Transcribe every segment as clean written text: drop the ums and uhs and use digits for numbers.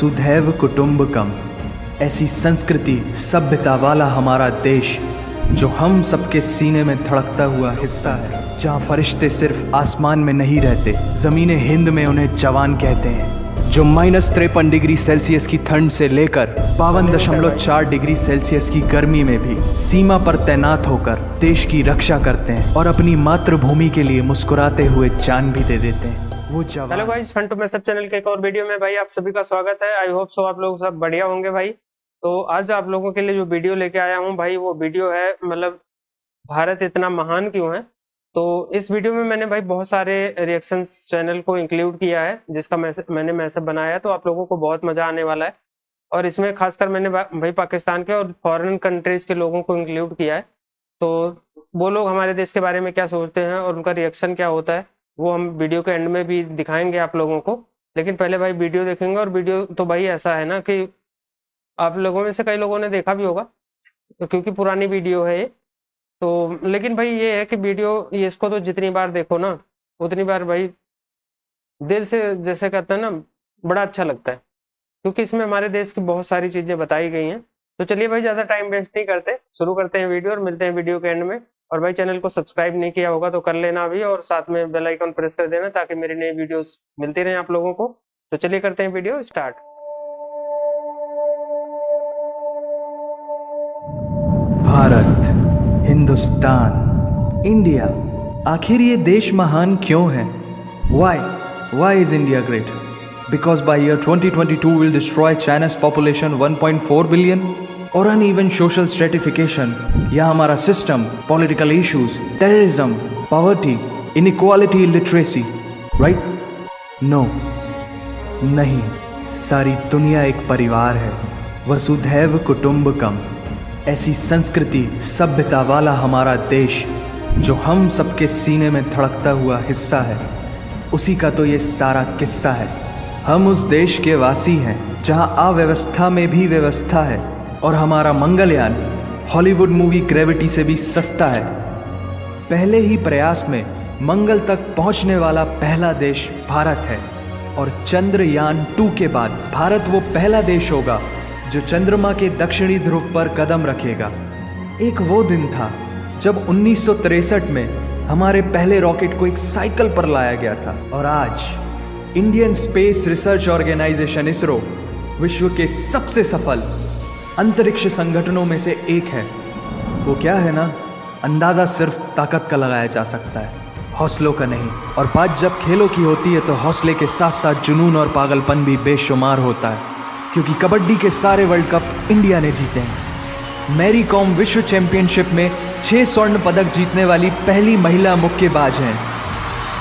वसुधैव कुटुंबकम, ऐसी संस्कृति सभ्यता वाला हमारा देश जो हम सबके सीने में धड़कता हुआ हिस्सा है, जहाँ फरिश्ते सिर्फ आसमान में नहीं रहते, ज़मीने हिंद में उन्हें जवान कहते हैं, जो -53 डिग्री सेल्सियस की ठंड से लेकर 52.4 डिग्री सेल्सियस की गर्मी में भी सीमा पर तैनात होकर देश की रक्षा करते हैं और अपनी मातृभूमि के लिए मुस्कुराते हुए जान भी दे देते हैं वो जवान। Hello guys, fun to mess up channel के एक और वीडियो में भाई आप सभी का स्वागत है। आई होप सो आप लोग सब बढ़िया होंगे भाई। तो आज आप लोगों के लिए जो वीडियो लेके आया हूँ भाई, वो वीडियो है मतलब भारत इतना महान क्यों है। तो इस वीडियो में मैंने भाई बहुत सारे रिएक्शंस चैनल को इंक्लूड किया है, जिसका मैंने मैसअप बनाया है, तो आप लोगों को बहुत मजा आने वाला है। और इसमें खासकर मैंने भाई पाकिस्तान के और फॉरेन कंट्रीज के लोगों को इंक्लूड किया है। तो वो लोग हमारे देश के बारे में क्या सोचते हैं और उनका रिएक्शन क्या होता है, वो हम वीडियो के एंड में भी दिखाएंगे आप लोगों को। लेकिन पहले भाई वीडियो देखेंगे। और वीडियो तो भाई ऐसा है ना कि आप लोगों में से कई लोगों ने देखा भी होगा, तो क्योंकि पुरानी वीडियो है ये। तो लेकिन भाई ये है कि वीडियो ये इसको तो जितनी बार देखो ना उतनी बार भाई दिल से, जैसे कहते हैं ना, बड़ा अच्छा लगता है, क्योंकि इसमें हमारे देश की बहुत सारी चीजें बताई गई हैं। तो चलिए भाई ज्यादा टाइम वेस्ट नहीं करते, शुरू करते हैं वीडियो और मिलते हैं वीडियो के एंड में। और भाई चैनल को सब्सक्राइब नहीं किया होगा तो कर लेना अभी, और साथ में बेल आइकन प्रेस कर देना ताकि मेरी नई वीडियोस मिलती रहे आप लोगों को। तो चलिए करते हैं video start. Bharat, Hindustan, India, आखिर ये देश महान क्यों है? Why is India great? Because by year 2022 will destroy China's population 1.4 billion? और uneven social stratification या हमारा system, political issues, terrorism, poverty, inequality, literacy, right? No, नहीं, सारी दुनिया एक परिवार है। वसुधैव कुटुंबकम, ऐसी संस्कृति सभ्यता वाला हमारा देश जो हम सबके सीने में धड़कता हुआ हिस्सा है, उसी का तो ये सारा किस्सा है। हम उस देश के वासी हैं जहां अव्यवस्था में भी व्यवस्था है, और हमारा मंगलयान हॉलीवुड मूवी ग्रेविटी से भी सस्ता है। पहले ही प्रयास में मंगल तक पहुंचने वाला पहला देश भारत है, और चंद्रयान 2 के बाद भारत वो पहला देश होगा जो चंद्रमा के दक्षिणी ध्रुव पर कदम रखेगा। एक वो दिन था जब 1963 में हमारे पहले रॉकेट को एक साइकिल पर लाया गया था, और आज Indian space research organisation ISRO विश्व के सबसे सफल अंतरिक्ष संगठनों में से एक है। वो क्या है ना, अंदाज़ा सिर्फ ताकत का लगाया जा सकता है, हौसलों का नहीं। और बात जब खेलों की होती है तो हौसले के साथ साथ जुनून और पागलपन भी बेशुमार होता है, क्योंकि कबड्डी के सारे वर्ल्ड कप इंडिया ने जीते हैं। मैरी कॉम विश्व चैंपियनशिप में 6 स्वर्ण पदक जीतने वाली पहली महिला मुक्केबाज हैं।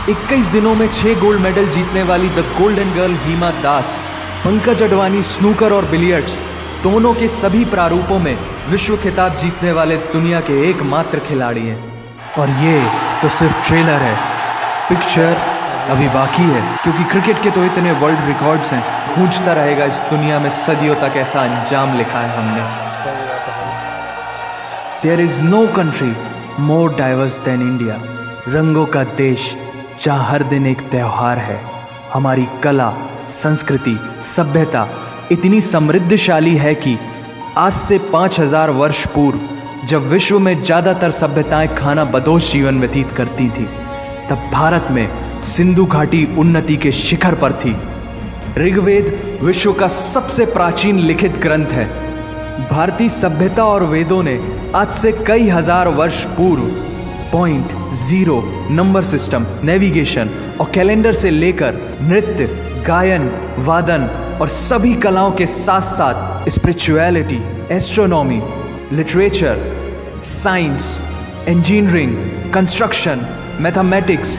21 दिनों में 6 गोल्ड मेडल जीतने वाली the golden girl Hima Das. Pankaj Advani snooker और बिलियर्ड्स दोनों के सभी प्रारूपों में विश्व खिताब जीतने वाले दुनिया के एकमात्र खिलाड़ी हैं। और ये तो सिर्फ ट्रेलर है, पिक्चर अभी बाकी है, क्योंकि क्रिकेट के तो इतने वर्ल्ड रिकॉर्ड्स हैं, गूंजता रहेगा इस दुनिया में सदियों तक ऐसा अंजाम लिखा है हमने। There is no country more diverse than India, रंगों का देश जहाँ हर दिन एक त्यौहार है। हमारी कला, संस्कृति, सभ्यता इतनी समृद्धशाली है कि आज से 5000 वर्ष पूर्व जब विश्व में ज़्यादातर सभ्यताएं खाना बदोश जीवन व्यतीत करती थी, तब भारत में सिंधु घाटी उन्नति के शिखर पर थी। ऋग्वेद विश्व का सबसे प्राचीन लिखित ग्रंथ है। भारतीय सभ्यता और वेदों ने आज से कई हजार वर्ष पूर्व point, zero, number system, navigation और कैलेंडर से लेकर नृत्य, गायन, वादन और सभी कलाओं के साथ साथ spirituality, astronomy, literature, science, engineering, construction, mathematics,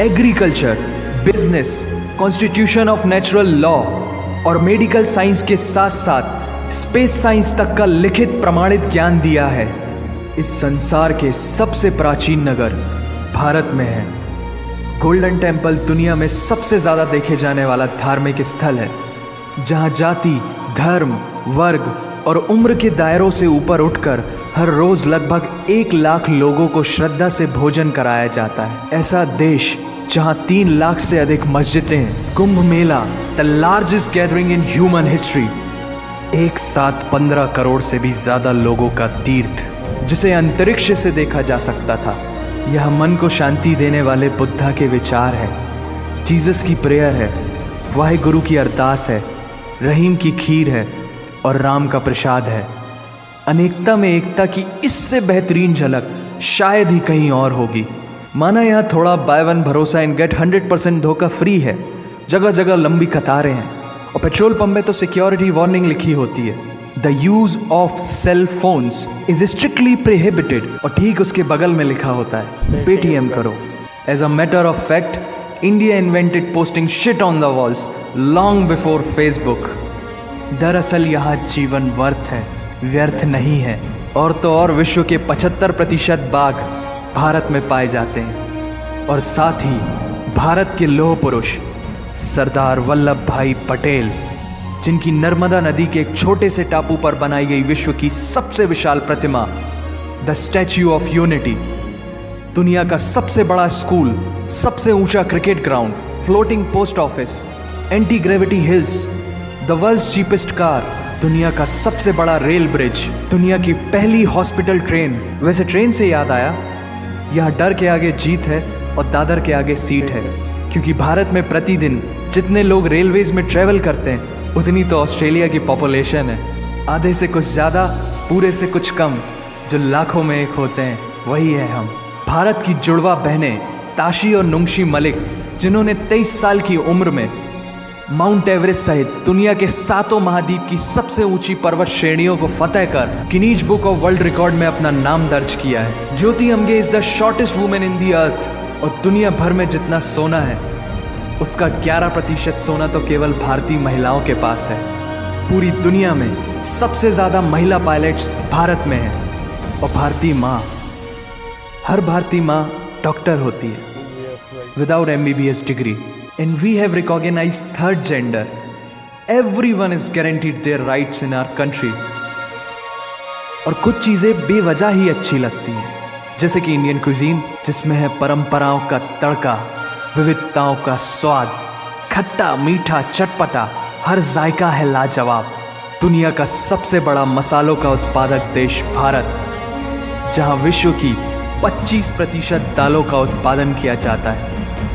agriculture, business, constitution of natural law और मेडिकल साइंस के साथ साथ स्पेस साइंस तक का लिखित प्रमाणित ज्ञान दिया है। इस संसार के सबसे प्राचीन नगर भारत में है। गोल्डन टेम्पल दुनिया में सबसे ज़्यादा देखे जाने वाला धार्मिक स्थल है, जहाँ जाति, धर्म, वर्ग और उम्र के दायरों से ऊपर उठकर हर रोज़ लगभग 1 लाख लोगों को श्रद्धा से भोजन कराया जाता है। ऐसा देश जहां 3 लाख से अधिक मस्जिदें हैं। Kumbh Mela, the largest gathering in human history. एक साथ 15 करोड़ से भी ज्यादा लोगों का तीर्थ, जिसे अंतरिक्ष से देखा जा सकता था। यह मन को शांति देने वाले बुद्धा के विचार है, जीसस की प्रेयर है, वाहिगुरु की अरदास है, रहीम की खीर है और राम का प्रसाद है। अनेकता में एकता की इससे बेहतरीन झलक शायद ही कहीं और होगी। माना यहाँ थोड़ा बाय वन भरोसा एंड गेट 100% धोखा फ्री है। जगह जगह लंबी कतारें हैं और पेट्रोल पंप में तो सिक्योरिटी वार्निंग लिखी होती है, the use of cell phones is strictly prohibited, और ठीक उसके बगल में लिखा होता है पेटीएम करो। As a matter of fact, India invented posting shit on the walls long before Facebook. दरअसल यहाँ जीवन वर्थ है, व्यर्थ नहीं है। और तो और विश्व के 75% बाघ भारत में पाए जाते हैं। और साथ ही भारत के लौह पुरुष सरदार वल्लभ भाई पटेल, जिनकी नर्मदा नदी के एक छोटे से टापू पर बनाई गई विश्व की सबसे विशाल प्रतिमा, द स्टैच्यू ऑफ यूनिटी, दुनिया का सबसे बड़ा स्कूल, सबसे ऊंचा cricket ground, floating post office, anti gravity hills, the world's cheapest car, दुनिया का सबसे बड़ा रेल ब्रिज, दुनिया की पहली हॉस्पिटल ट्रेन। वैसे ट्रेन से याद आया, यहाँ डर के आगे जीत है और दादर के आगे सीट है, क्योंकि भारत में प्रतिदिन जितने लोग रेलवेज में ट्रेवल करते हैं उतनी तो ऑस्ट्रेलिया की पॉपुलेशन है। आधे से कुछ ज़्यादा, पूरे से कुछ कम, जो लाखों में एक होते हैं वही है हम। भारत की जुड़वा बहनें ताशी और नुंगशी मलिक, जिन्होंने 23 साल की उम्र में माउंट एवरेस्ट सहित दुनिया के 7 महाद्वीप की सबसे ऊंची पर्वत श्रेणियों को फतेह कर Guinness book of world record में अपना नाम दर्ज किया है। Jyoti Amge is the shortest women in the earth, और दुनिया भर में जितना सोना है उसका 11% सोना तो केवल भारतीय महिलाओं के पास है। पूरी दुनिया में सबसे ज्यादा महिला पायलट्स भारत में हैं, और भारतीय माँ, हर भारतीय माँ डॉक्टर होती है without MBBS degree. And we have recognized third gender. Everyone is guaranteed their rights in our country. और कुछ चीज़ें बेवजह ही अच्छी लगती हैं, जैसे कि इंडियन क्विजीन, जिसमें है परंपराओं का तड़का, विविधताओं का स्वाद, खट्टा मीठा चटपटा, हर जायका है लाजवाब। दुनिया का सबसे बड़ा मसालों का उत्पादक देश भारत, जहां विश्व की 25% दालों का उत्पादन किया जाता है।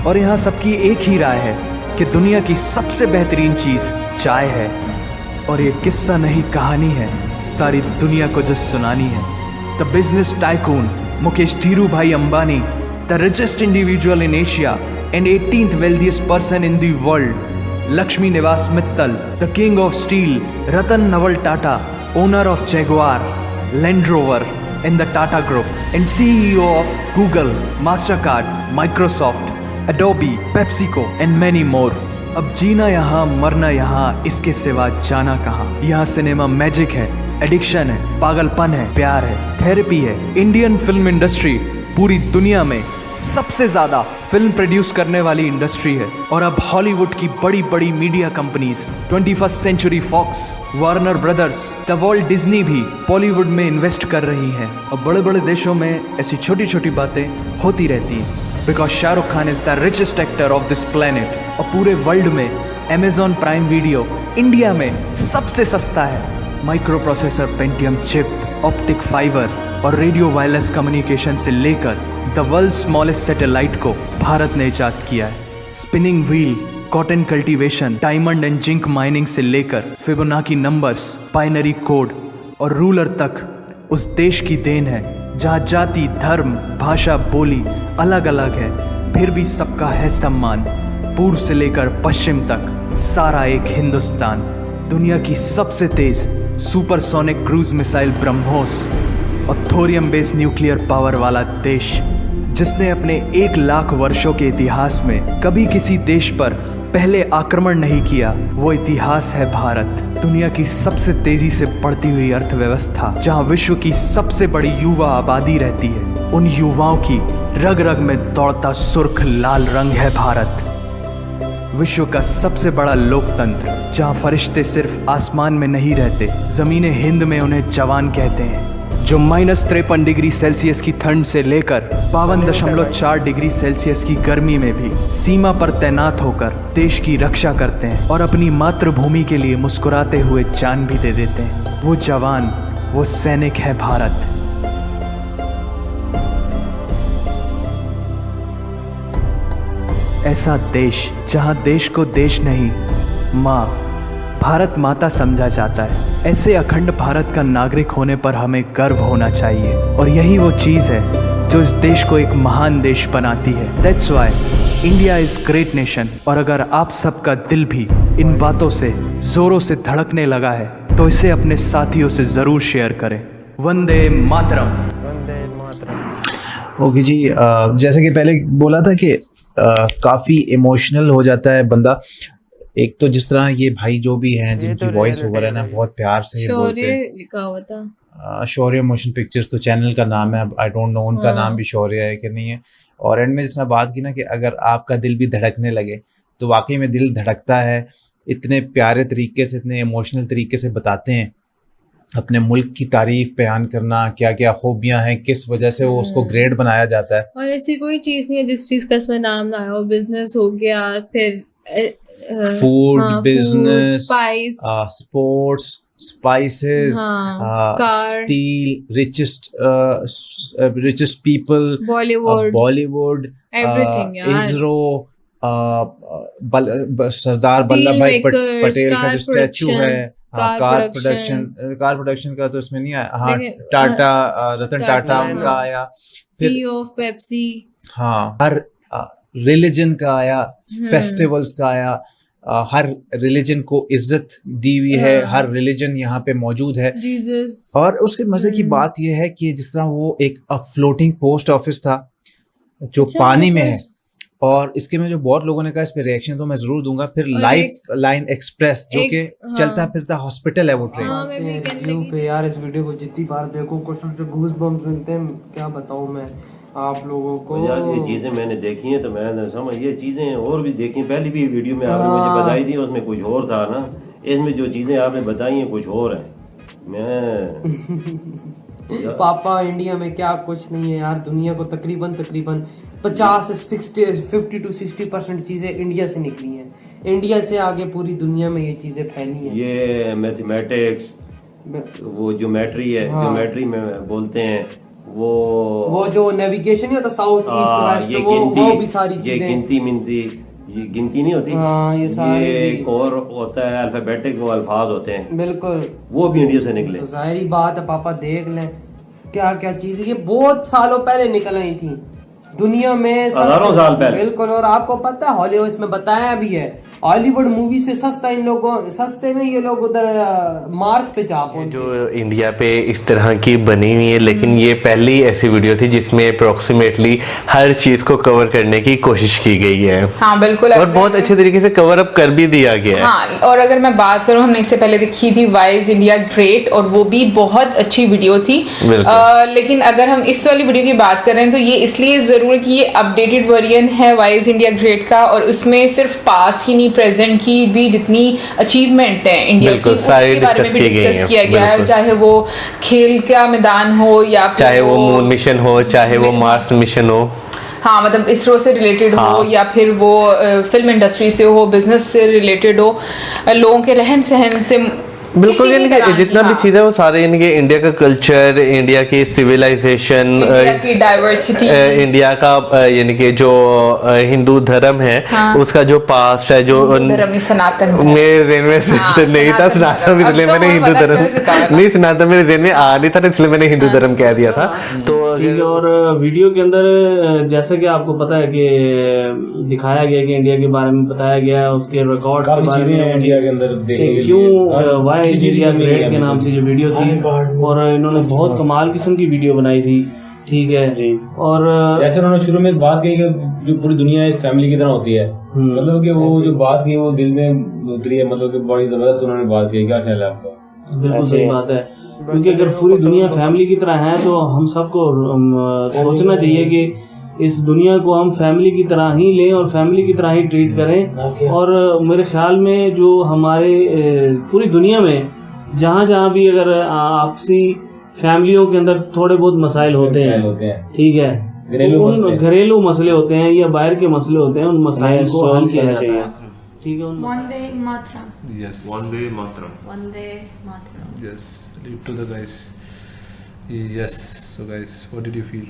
और यहाँ सबकी एक ही राय है कि दुनिया की सबसे बेहतरीन चीज़ चाय है। और ये किस्सा नहीं, कहानी है, सारी दुनिया को जो सुनानी है। The business tycoon Mukesh Dhirubhai Ambani, the richest individual in Asia and 18th wealthiest person in the world, Lakshmi Niwas Mittal, the king of steel Ratan Naval Tata, owner of Jaguar, Land Rover in the Tata Group, and CEO of Google, Mastercard, Microsoft, Adobe, PepsiCo and many more. अब जीना यहाँ, मरना यहाँ, इसके सिवा जाना कहाँ। यहाँ cinema magic है, एडिक्शन है, पागलपन है, प्यार है, थेरेपी है। इंडियन फिल्म इंडस्ट्री पूरी दुनिया में सबसे ज्यादा फिल्म प्रोड्यूस करने वाली इंडस्ट्री है। और अब हॉलीवुड की बड़ी बड़ी media companies, 21st century Fox, Warner Brothers, the world Disney भी बॉलीवुड में इन्वेस्ट कर रही हैं। और बड़े बड़े देशों में ऐसी छोटी छोटी बातें होती रहती हैं, because Shahrukh Khan is the richest actor of this planet. और पूरे वर्ल्ड में अमेजॉन प्राइम वीडियो इंडिया में सबसे सस्ता है। Micro processor Pentium chip, optic fibre और रेडियो वायरलेस कम्युनिकेशन से लेकर द वर्ल्ड स्मॉलेस्ट सैटेलाइट को भारत ने इजाद किया है। Spinning wheel, cotton cultivation, diamond and zinc mining से लेकर फिबोनाची नंबर्स, बाइनरी कोड और रूलर तक उस देश की देन है, जहाँ जाति, धर्म, भाषा, बोली अलग अलग है, फिर भी सबका है सम्मान। पूर्व से लेकर पश्चिम तक सारा एक हिंदुस्तान। दुनिया की सबसे तेज सुपरसोनिक क्रूज मिसाइल ब्रह्मोस और थोरियम बेस्ड न्यूक्लियर पावर वाला देश, जिसने अपने 1 लाख वर्षों के इतिहास में कभी किसी देश पर पहले आक्रमण नहीं किया, वो इतिहास है भारत। दुनिया की सबसे तेजी से बढ़ती हुई अर्थव्यवस्था, जहां विश्व की सबसे बड़ी युवा आबादी रहती है, उन युवाओं की रग रग में दौड़ता सुर्ख लाल रंग है भारत। विश्व का सबसे बड़ा लोकतंत्र, जहां फरिश्ते सिर्फ आसमान में नहीं रहते, जमीने हिंद में उन्हें जवान कहते हैं। जो -53 डिग्री सेल्सियस की ठंड से लेकर 52.4 डिग्री सेल्सियस की गर्मी में भी सीमा पर तैनात होकर देश की रक्षा करते हैं और अपनी मातृभूमि के लिए मुस्कुराते हुए जान भी दे देते हैं। वो जवान, वो सैनिक है भारत। ऐसा देश जहां देश को देश नहीं, माँ, भारत माता समझा जाता है। ऐसे अखंड भारत का नागरिक होने पर हमें गर्व होना चाहिए और यही वो चीज़ है जो इस देश को एक महान देश बनाती है। That's why India is great nation. और अगर आप सबका दिल भी इन बातों से ज़ोरों से धड़कने लगा है तो इसे अपने साथियों से ज़रूर शेयर करें। वंदे मातरम। वंदे मातरम। ओके जी, जैसे कि पहले बोला था कि काफ़ी इमोशनल हो जाता है बंदा। एक तो जिस तरह ये भाई जो भी हैं जिनकी वॉइस ओवर है ना, बहुत प्यार से ये बोलते हैं। लिखा हुआ था शौर्य मोशन पिक्चर्स तो चैनल का नाम है, आई डोंट नो उनका नाम भी शौर्य है कि नहीं है। और एंड में जिस तरह बात की ना कि अगर आपका दिल भी धड़कने लगे तो वाकई में दिल धड़कता है। इतने प्यारे तरीके से, इतने इमोशनल तरीके से बताते हैं अपने मुल्क की तारीफ बयान करना, क्या क्या खूबियां हैं, किस वजह से वो उसको ग्रेट बनाया जाता है। और ऐसी कोई चीज नहीं है जिस चीज का इसमें नाम ना आया हो। बिजनेस हो गया, फिर food, business, spice, sports, spices, car, steel, richest people, Bollywood, everything यार। इसरो, सरदार वल्लभ भाई पटेल का जो स्टैचू है, कार प्रोडक्शन का तो इसमें नहीं आया। हाँ, टाटा, रतन टाटा उनका आया, CEO ऑफ पेप्सी। हाँ, हर रिलीजन का आया, फेस्टिवल्स का आया, हर रिलीजन को इज्जत दी हुई है, हर रिलीजन यहाँ पे मौजूद है। जीसस। और उसके मजे की बात यह है कि जिस तरह वो एक फ्लोटिंग पोस्ट ऑफिस था जो पानी में है, और इसके में जो बहुत लोगों ने कहा इस पे रिएक्शन तो मैं जरूर दूंगा। फिर लाइफ लाइन एक्सप्रेस जो कि चलता फिरता हॉस्पिटल है वो ट्रेन। यार इस वीडियो को जितनी बार देखो क्वेश्चन से गूज बम्स मिलते हैं, क्या बताऊं मैं आप लोगों को। यार ये चीजें मैंने देखी हैं तो मैंने समझ, ये चीजें और भी देखी, पहले भी वीडियो में आपने मुझे बताई थी, उसमें कुछ और था ना, इसमें जो चीजें आपने बताई हैं कुछ और है। मैं पापा इंडिया में क्या कुछ नहीं है यार, दुनिया को तकरीबन 50 से 50 to 60% चीजें इंडिया से निकली हैं। इंडिया से आगे पूरी दुनिया में ये चीजें फैली हैं। ये मैथमेटिक्स, वो ज्योमेट्री है, ज्योमेट्री में बोलते हैं, वो जो नेविगेशन है तो साउथ ईस्ट वेस्ट, वो भी सारी चीजें, गिनती मिनती, ये गिनती नहीं होती, ये सारी, ये एक और होता है अल्फाबेटिक, वो अल्फाज होते हैं, बिल्कुल, वो भी इंडिया से निकले। तो जाहिर बात है पापा, देख लें क्या क्या चीजें ये बहुत सालों पहले निकल आई थी दुनिया में, हजारों साल पहले, बिल्कुल। और आपको पता है हॉलीवुड इसमें बताया भी है, हॉलीवुड मूवी से सस्ता इन लोगों, सस्ते में ये लोग उधर मार्स पे जा पहुंचे। जो इंडिया पे इस तरह की बनी हुई है, लेकिन ये पहली ऐसी वीडियो थी जिसमें अप्रोक्सीमेटली हर चीज को कवर करने की कोशिश की गई है। हाँ बिल्कुल, और बहुत अच्छे तरीके से कवर अप कर भी दिया गया है। हाँ, और अगर मैं बात करूँ, हमने इससे पहले देखी थी वाई इज इंडिया ग्रेट, और वो भी बहुत अच्छी वीडियो थी। लेकिन अगर हम इस वाली वीडियो की बात करें तो ये इसलिए जरूर कि ये अपडेटेड वर्जन है वाई इज इंडिया ग्रेट का, और उसमें सिर्फ पास ही नहीं, प्रेजेंट की भी जितनी अचीवमेंट है इंडिया की, उसके बारे में भी डिस्कस किया गया है। चाहे वो खेल का मैदान हो, या चाहे वो मून मिशन हो, चाहे वो मार्स मिशन हो, हाँ मतलब इसरो से रिलेटेड हो, या फिर वो फिल्म इंडस्ट्री से हो, बिजनेस से रिलेटेड हो, लोगों के रहन सहन से, बिल्कुल, यानी कि जितना भी चीज है वो सारे, यानी कि इंडिया का कल्चर, इंडिया की सिविलाइजेशन, इंडिया की डाइवर्सिटी, इंडिया का यानी कि जो हिंदू धर्म है, हाँ, उसका जो पास्ट है, जो धर्म सनातन, मेरे ज़हन में नहीं था सनातन, इसलिए मैंने हिंदू धर्म नहीं, सनातन मेरे ज़हन में आ नहीं था, इसलिए मैंने हिंदू धर्म कह दिया था। तो और वीडियो के अंदर जैसा कि आपको पता है कि दिखाया गया कि इंडिया के बारे में बताया गया, उसके रिकॉर्ड्स के बारे में, इंडिया के अंदर क्यों वाई इज इंडिया ग्रेट के नाम से जो वीडियो थी, और इन्होंने बहुत कमाल किस्म की वीडियो बनाई थी, ठीक है जी। और जैसे उन्होंने शुरू में बात की कि जो पूरी दुनिया एक फैमिली की तरह होती है, मतलब कि वो जो बात की वो दिल में उतरी है, मतलब कि बड़ी जबरदस्त उन्होंने बात की। क्या ख्याल है आपका? बिल्कुल सही बात है, क्योंकि अगर पूरी दुनिया फैमिली की तरह है तो हम सबको सोचना चाहिए कि इस दुनिया को हम फैमिली की तरह ही लें और फैमिली की तरह ही ट्रीट करें। और मेरे ख्याल में जो हमारे पूरी दुनिया में जहाँ जहाँ भी अगर आपसी फैमिलियों के अंदर थोड़े बहुत मसाइल होते हैं, ठीक है, घरेलू मसले होते हैं या बाहर के मसले होते हैं, उन मसाइल को हल किया चाहिए, ठीक है। Vande Mataram. Yes. Vande Mataram. Vande Mataram. Yes. Leave to the guys. Yes. So guys, what did you feel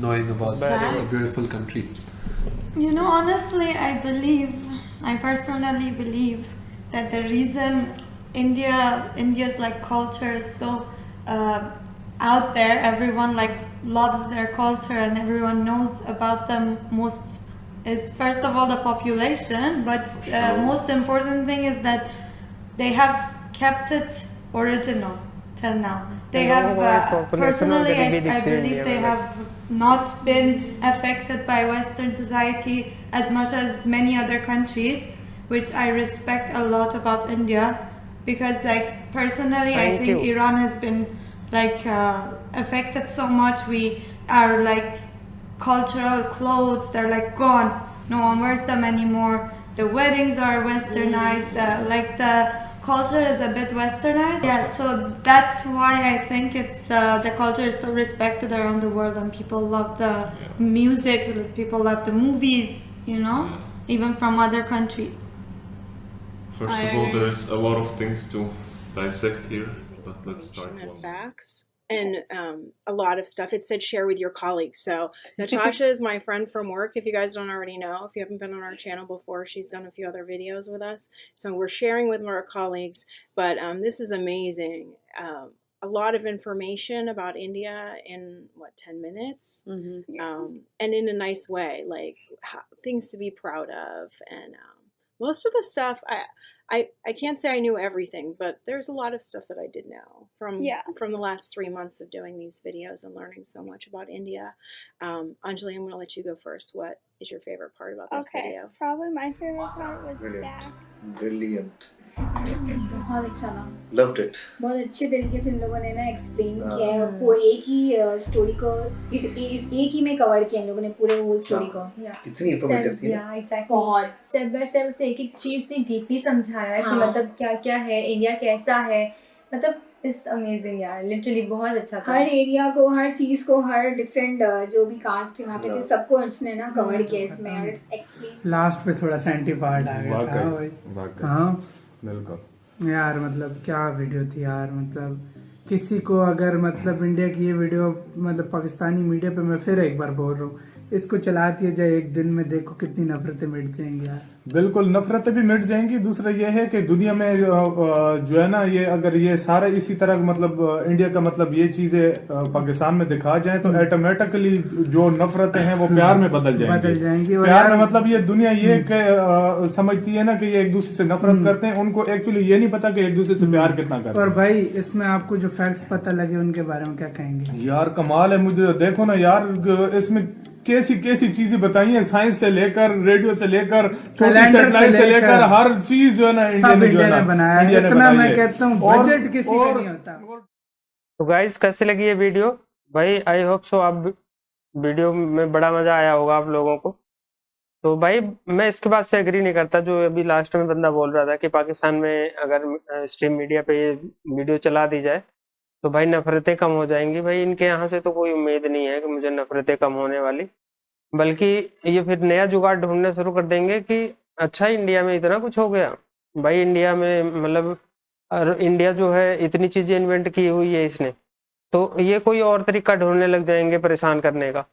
knowing about the beautiful country? You know, honestly, I personally believe that the reason India's like culture is so out there, everyone like loves their culture and everyone knows about them most, is first of all the population, but most important thing is that they have kept it original till now. They have personally I believe they have not been affected by Western society as much as many other countries, which I respect a lot about India, because like personally I think Iran has been like affected so much. We are like cultural clothes, they're like gone, no one wears them anymore. The weddings are westernized, like the culture is a bit westernized. Yeah, so that's why I think it's the culture is so respected around the world, and people love the music, people love the movies, you know, even from other countries. First of all, there's a lot of things to dissect here, but let's start one. Facts and a lot of stuff. It said share with your colleagues. So Natasha is my friend from work, if you guys don't already know. If you haven't been on our channel before, she's done a few other videos with us. So we're sharing with our colleagues. But this is amazing. A lot of information about India in, 10 minutes? And in a nice way, like things to be proud of. And most of the stuff, I can't say I knew everything, but there's a lot of stuff that I did know from the last 3 months of doing these videos and learning so much about India. Anjali, I'm going to let you go first. What is your favorite part about this video? Probably my favorite part was that. Brilliant. बहुत अच्छा था, Loved it. बहुत अच्छे तरीके से इन लोगों ने ना एक्सप्लेन किया है पूरे एक ही स्टोरी को, इस एक ही में कवर किया इन लोगों ने पूरे होल स्टोरी को। कितनी इंफॉर्मेटिव थी। एग्जैक्टली, बहुत स्टेप बाय स्टेप से एक एक चीज ने डीपली समझाया कि मतलब क्या क्या है, इंडिया कैसा है, मतलब इट्स अमेजिंग यार, लिटरली बहुत अच्छा था। हर एरिया को, हर चीज को, हर डिफरेंट जो भी कास्ट वहाँ पे थे सबको उसने ना कवर किया इसमें, और इट्स एक्सप्लेन। लास्ट पे थोड़ा सेंटी पार्ट आ गया था। हाँ बिल्कुल यार, मतलब क्या वीडियो थी यार, मतलब किसी को अगर मतलब इंडिया की ये वीडियो मतलब पाकिस्तानी मीडिया पे मैं फिर एक बार बोल रहा हूँ, इसको चला दिया जाए एक दिन में, देखो कितनी नफरतें मिट जाएंगी यार। बिल्कुल नफरतें भी मिट जाएंगी। दूसरा ये है कि दुनिया में जो है ना, ये अगर ये सारा इसी तरह मतलब इंडिया का मतलब ये चीजें पाकिस्तान में दिखा जाए तो ऑटोमेटिकली जो नफरतें हैं वो प्यार में बदल जाएंगी। प्यार में मतलब ये दुनिया ये समझती है ना कि ये एक दूसरे से नफरत करते हैं, उनको एक्चुअली ये नहीं पता कि एक दूसरे से प्यार कितना करते हैं। और भाई इसमें आपको जो फैक्ट्स पता लगे उनके बारे में क्या कहेंगे? यार कमाल है, मुझे देखो ना यार, इसमें कैसी कैसी चीजें बताई है, साइंस से लेकर, रेडियो से लेकर, छोटी सैटेलाइट से लेकर, हर चीज जो है ना इंडिया ने बनाया है। इतना मैं कहता हूँ बजट किसी का नहीं होता। तो गाइस कैसे लगी ये वीडियो भाई? आई होप सो आप वीडियो में बड़ा मजा आया होगा आप लोगों को। तो भाई मैं इसके बाद से एग्री नहीं करता जो अभी लास्ट में बंदा बोल रहा था कि पाकिस्तान में अगर स्ट्रीम मीडिया पे ये वीडियो चला दी जाए तो भाई नफरतें कम हो जाएंगी। भाई इनके यहाँ से तो कोई उम्मीद नहीं है कि मुझे नफरतें कम होने वाली, बल्कि ये फिर नया जुगाड़ ढूंढने शुरू कर देंगे कि अच्छा इंडिया में इतना कुछ हो गया। भाई इंडिया में मतलब इंडिया जो है इतनी चीजें इन्वेंट की हुई है इसने, तो ये कोई और तरीका ढूंढने लग जाएंगे परेशान करने का।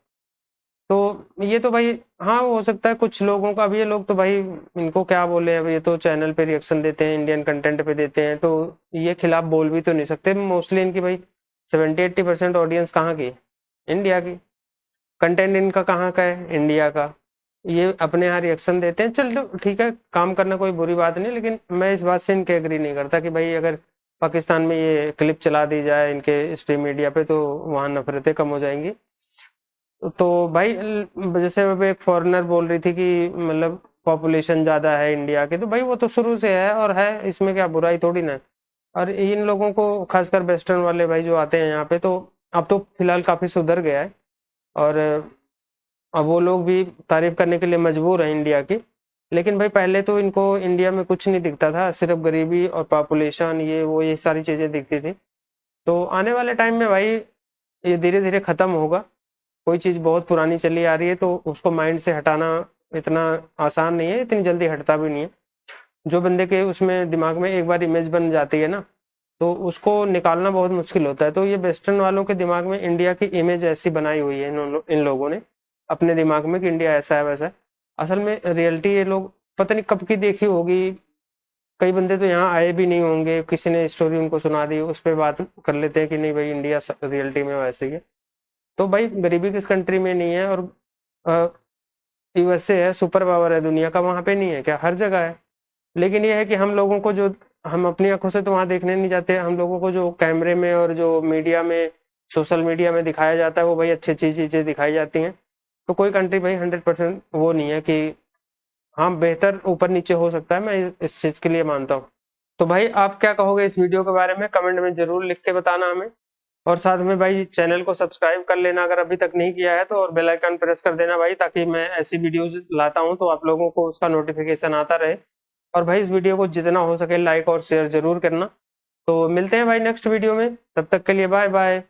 तो ये तो भाई हाँ हो सकता है कुछ लोगों का, अब ये लोग तो भाई इनको क्या बोले, अब ये तो चैनल पे रिएक्शन देते हैं, इंडियन कंटेंट पे देते हैं, तो ये खिलाफ बोल भी तो नहीं सकते। मोस्टली इनकी भाई 70-80% ऑडियंस कहाँ की? इंडिया की। कंटेंट इनका कहाँ का है? इंडिया का। ये अपने यहाँ रिएक्शन देते हैं, चलो ठीक है, काम करना कोई बुरी बात नहीं, लेकिन मैं इस बात से इनके एग्री नहीं करता कि भाई अगर पाकिस्तान में ये क्लिप चला दी जाए इनके स्ट्रीम मीडिया पे तो वहाँ नफरतें कम हो जाएंगी। तो भाई जैसे अब एक फॉरेनर बोल रही थी कि मतलब पॉपुलेशन ज़्यादा है इंडिया की, तो भाई वो तो शुरू से है और है, इसमें क्या बुराई थोड़ी ना। और इन लोगों को खासकर वेस्टर्न वाले भाई जो आते हैं यहाँ पे, तो अब तो फिलहाल काफ़ी सुधर गया है और अब वो लोग भी तारीफ करने के लिए मजबूर हैं इंडिया की। लेकिन भाई पहले तो इनको इंडिया में कुछ नहीं दिखता था, सिर्फ गरीबी और पॉपुलेशन ये सारी चीज़ें दिखती थी। तो आने वाले टाइम में भाई ये धीरे धीरे ख़त्म होगा। कोई चीज़ बहुत पुरानी चली आ रही है तो उसको माइंड से हटाना इतना आसान नहीं है, इतनी जल्दी हटता भी नहीं है। जो बंदे के उसमें दिमाग में एक बार इमेज बन जाती है ना, तो उसको निकालना बहुत मुश्किल होता है। तो ये वेस्टर्न वालों के दिमाग में इंडिया की इमेज ऐसी बनाई हुई है इन लोगों ने अपने दिमाग में कि इंडिया ऐसा है वैसा है। असल में रियलिटी ये लोग पता नहीं कब की देखी होगी, कई बंदे तो यहाँ आए भी नहीं होंगे, किसी ने स्टोरी उनको सुना दी, उस पर बात कर लेते हैं कि नहीं भाई इंडिया रियलिटी में वैसे ही है। तो भाई गरीबी किस कंट्री में नहीं है, और यूएसए है, सुपर पावर है दुनिया का, वहाँ पे नहीं है क्या? हर जगह है। लेकिन ये है कि हम लोगों को जो, हम अपनी आंखों से तो वहाँ देखने नहीं जाते, हम लोगों को जो कैमरे में और जो मीडिया में, सोशल मीडिया में दिखाया जाता है वो भाई अच्छी अच्छी चीज़ें दिखाई जाती हैं। तो कोई कंट्री भाई 100% वो नहीं है कि हाँ बेहतर ऊपर नीचे हो सकता है, मैं इस चीज़ के लिए मानता हूँ। तो भाई आप क्या कहोगे इस वीडियो के बारे में, कमेंट में ज़रूर लिख के बताना हमें। और साथ में भाई चैनल को सब्सक्राइब कर लेना अगर अभी तक नहीं किया है तो, और बेल आइकन प्रेस कर देना भाई, ताकि मैं ऐसी वीडियोस लाता हूँ तो आप लोगों को उसका नोटिफिकेशन आता रहे। और भाई इस वीडियो को जितना हो सके लाइक और शेयर जरूर करना। तो मिलते हैं भाई नेक्स्ट वीडियो में, तब तक के लिए बाय बाय।